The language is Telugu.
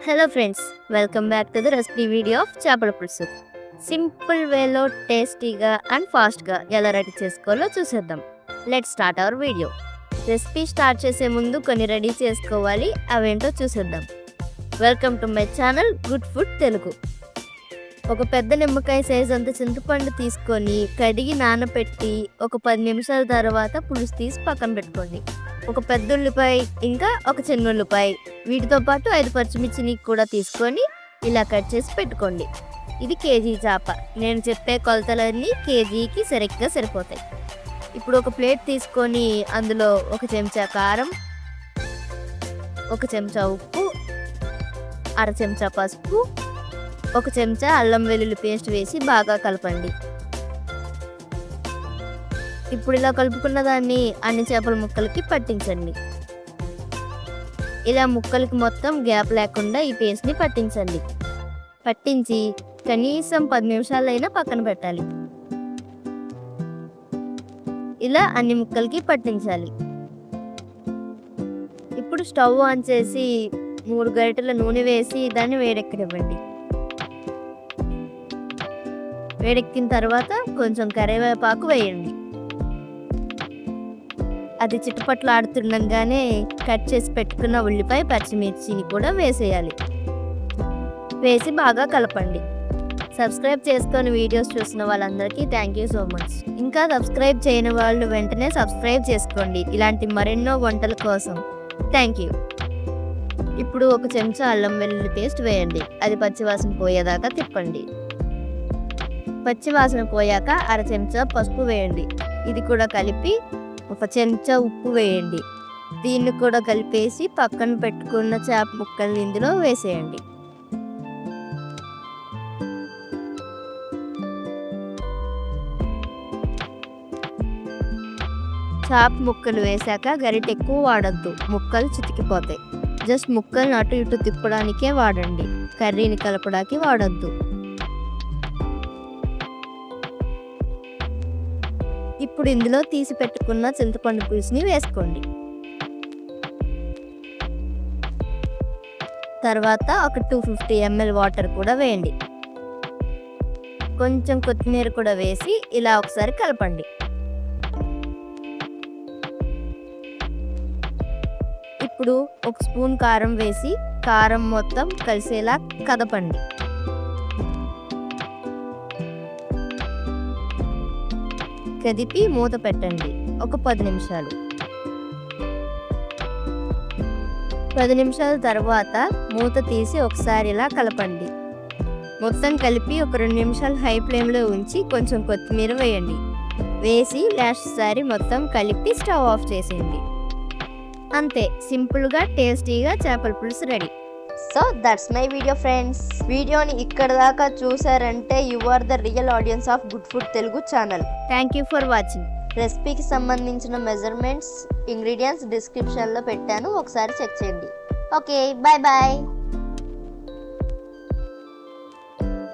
Hello friends, welcome back to the recipe video of చేపల పులుసు. సింపుల్ వేలో టేస్టీగా అండ్ ఫాస్ట్గా ఎలా రెడీ చేసుకోవాలో చూసేద్దాం. Let's start our video. Recipe start చేసే ముందు కొన్ని రెడీ చేసుకోవాలి, అవేంటో చూసేద్దాం. Welcome to my channel good food Telugu. ఒక పెద్ద నిమ్మకాయ సైజ్ అంత చింతపండు తీసుకొని కడిగి నానబెట్టి ఒక 10 నిమిషాల తర్వాత పులుసు తీసి పక్కన పెట్టుకోండి. ఒక పెద్ద ఉల్లిపాయ ఇంకా ఒక చిన్న ఉల్లిపాయ, వీటితో పాటు 5 పచ్చిమిర్చిని కూడా తీసుకొని ఇలా కట్ చేసి పెట్టుకోండి. ఇది కేజీ చేప. నేను చెప్పే కొలతలన్నీ కేజీకి సరిగ్గా సరిపోతాయి. ఇప్పుడు ఒక ప్లేట్ తీసుకొని అందులో 1 చెంచా కారం, 1 చెంచా ఉప్పు, 1/2 చెంచా పసుపు, 1 చెంచా అల్లం వెల్లుల్లి పేస్ట్ వేసి బాగా కలపండి. ఇప్పుడు ఇలా కలుపుకున్న దాన్ని అన్ని చేపల ముక్కలకి పట్టించండి. ఇలా ముక్కలకి మొత్తం గ్యాప్ లేకుండా ఈ పేస్ట్ని పట్టించండి. పట్టించి కనీసం 10 నిమిషాలైనా పక్కన పెట్టాలి. ఇలా అన్ని ముక్కలకి పట్టించాలి. ఇప్పుడు స్టవ్ ఆన్ చేసి 3 గరిటెల నూనె వేసి దాన్ని వేడెక్కనివ్వండి. వేడెక్కిన తర్వాత కొంచెం కరివేపాకు వేయండి. అది చిటపట్లాడుతుండగానే కట్ చేసి పెట్టుకున్న ఉల్లిపాయ పచ్చిమిర్చిని కూడా వేసేయాలి. వేసి బాగా కలపండి. సబ్స్క్రైబ్ చేసుకొని వీడియోస్ చూసిన వాళ్ళందరికీ థ్యాంక్ యూ సో మచ్. ఇంకా సబ్స్క్రైబ్ చేయని వాళ్ళు వెంటనే సబ్స్క్రైబ్ చేసుకోండి ఇలాంటి మరెన్నో వంటల కోసం. Thank you. ఇప్పుడు 1 చెంచా అల్లం వెల్లుల్లి పేస్ట్ వేయండి. అది పచ్చివాసన పోయేదాకా తిప్పండి. పచ్చివాసన పోయాక 1/2 చెంచా పసుపు వేయండి. ఇది కూడా కలిపి 1 చెంచా ఉప్పు వేయండి. దీన్ని కూడా కలిపేసి పక్కన పెట్టుకున్న చేప ముక్కల్ని ఇందులో వేసేయండి. చేప ముక్కలు వేసాక గరిటె ఎక్కువ వాడద్దు, ముక్కలు చితికిపోతాయి. జస్ట్ ముక్కల్ని అటు ఇటు తిప్పడానికే వాడండి, కర్రీని కలపడానికి వాడద్దు. ఇప్పుడు ఇందులో తీసి పెట్టుకున్న చింతపండు పులుసుని వేసుకోండి. తర్వాత ఒక 250 ml వాటర్ కూడా వేయండి. కొంచెం కొత్తిమీర కూడా వేసి ఇలా ఒకసారి కలపండి. ఇప్పుడు 1 స్పూన్ కారం వేసి కారం మొత్తం కలిసేలా కదపండి. కదిపి మూత పెట్టండి ఒక 10 నిమిషాలు. 10 నిమిషాల తర్వాత మూత తీసి ఒకసారి ఇలా కలపండి. మొత్తం కలిపి ఒక 2 నిమిషాలు హై ఫ్లేమ్లో ఉంచి కొంచెం కొత్తిమీర వేయండి. వేసి లాస్ట్ సారి మొత్తం కలిపి స్టవ్ ఆఫ్ చేసేయండి. అంతే, సింపుల్గా టేస్టీగా చేపల పులుసు ready. So that's my video friends. వీడియోని ఇక్కడ దాకా చూసారంటే you are the real audience of good food Telugu channel. Thank you for watching. రెసిపీకి సంబంధించిన మెజర్మెంట్స్, ఇంగ్రీడియంట్స్ డిస్క్రిప్షన్లో పెట్టాను, ఒకసారి చెక్ చేయండి. Okay, bye bye.